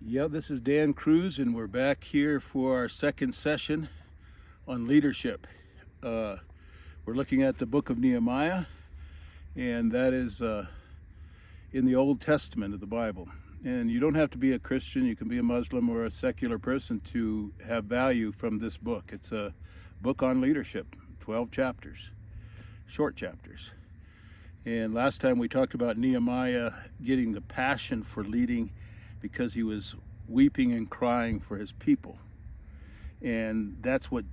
Yeah, this is Dan Cruz, and we're back here for our second session on leadership. We're looking at the book of Nehemiah, and that is in the Old Testament of the Bible. And you don't have to be a Christian, you can be a Muslim or a secular person to have value from this book. It's a book on leadership, 12 chapters, short chapters. And last time we talked about Nehemiah getting the passion for leading because he was weeping and crying for his people. And that's what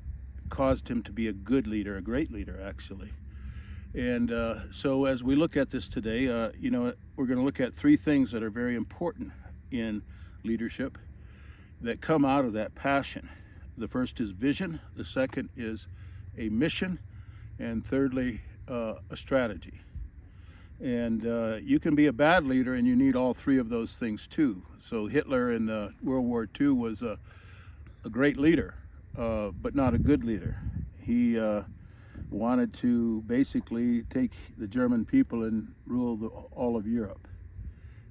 caused him to be a good leader, a great leader, actually. And so as we look at this today, we're going to look at three things that are very important in leadership that come out of that passion. The first is vision, the second is a mission, and thirdly, a strategy. And you can be a bad leader and you need all three of those things too. So Hitler in World War II was a great leader, but not a good leader. He wanted to basically take the German people and rule all of Europe.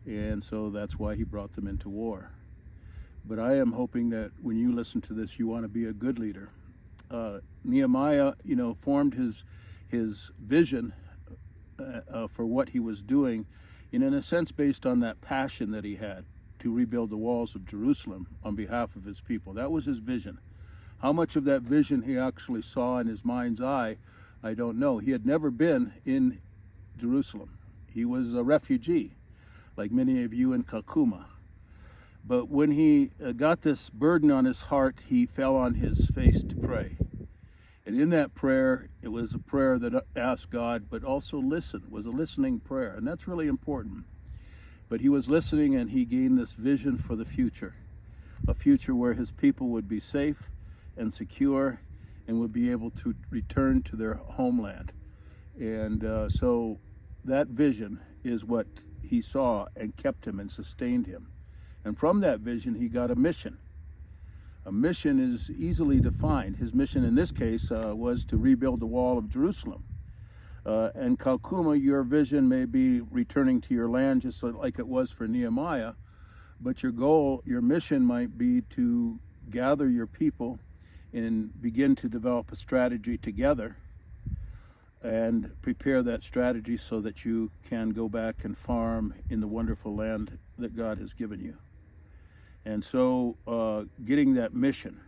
And so that's why he brought them into war. But I am hoping that when you listen to this, you want to be a good leader. Nehemiah, formed his vision for what he was doing, and in a sense based on that passion that he had to rebuild the walls of Jerusalem on behalf of his people. That was his vision. How much of that vision he actually saw in his mind's eye, I don't know. He had never been in Jerusalem. He was a refugee, like many of you in Kakuma. But when he got this burden on his heart, he fell on his face to pray. And in that prayer, it was a prayer that asked God, but also listened. It was a listening prayer, and that's really important. But he was listening, and he gained this vision for the future, a future where his people would be safe and secure and would be able to return to their homeland. And so that vision is what he saw and kept him and sustained him. And from that vision, he got a mission. A mission is easily defined. His mission in this case was to rebuild the wall of Jerusalem. And Kalkuma, your vision may be returning to your land just like it was for Nehemiah, but your goal, your mission might be to gather your people and begin to develop a strategy together and prepare that strategy so that you can go back and farm in the wonderful land that God has given you. And so getting that mission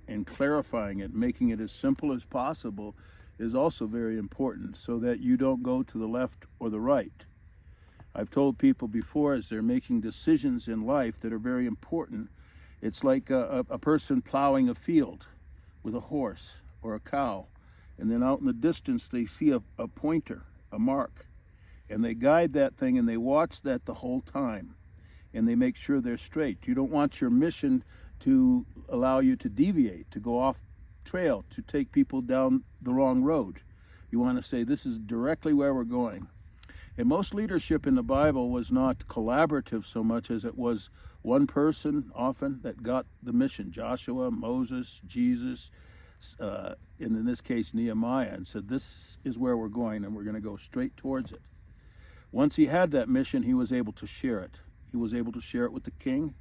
and clarifying it, making it as simple as possible is also very important so that you don't go to the left or the right. I've told people before as they're making decisions in life that are very important, it's like a person plowing a field with a horse or a cow, and then out in the distance they see a pointer, a mark, and they guide that thing and they watch that the whole time. And they make sure they're straight. You don't want your mission to allow you to deviate, to go off trail, to take people down the wrong road. You want to say, this is directly where we're going. And most leadership in the Bible was not collaborative so much as it was one person often that got the mission. Joshua, Moses, Jesus, and in this case Nehemiah, and said, this is where we're going and we're going to go straight towards it. Once he had that mission, he was able to share it. He was able to share it with the king.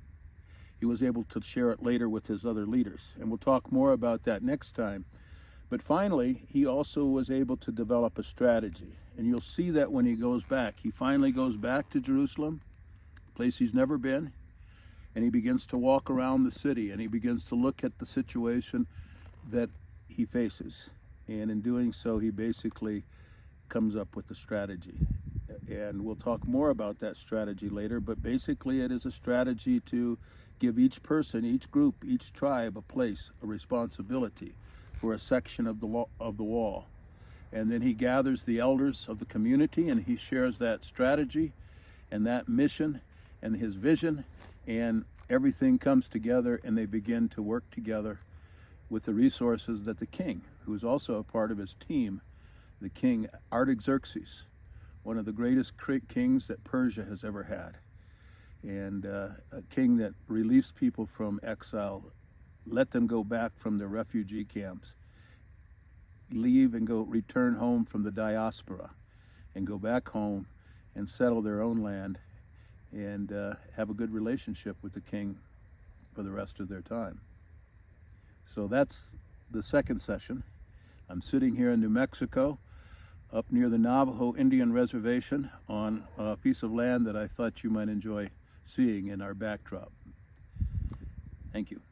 He was able to share it later with his other leaders. And we'll talk more about that next time. But finally, he also was able to develop a strategy. And you'll see that when he goes back. He finally goes back to Jerusalem, a place he's never been. And he begins to walk around the city. And he begins to look at the situation that he faces. And in doing so, he basically comes up with a strategy. And we'll talk more about that strategy later, but basically it is a strategy to give each person, each group, each tribe a place, a responsibility for a section of the wall. And then he gathers the elders of the community and he shares that strategy and that mission and his vision, and everything comes together and they begin to work together with the resources that the king, who is also a part of his team, the king Artaxerxes, one of the greatest kings that Persia has ever had, and a king that released people from exile, let them go back from their refugee camps, leave and go return home from the diaspora, and go back home and settle their own land and have a good relationship with the king for the rest of their time. So that's the second session. I'm sitting here in New Mexico, up near the Navajo Indian Reservation on a piece of land that I thought you might enjoy seeing in our backdrop. Thank you.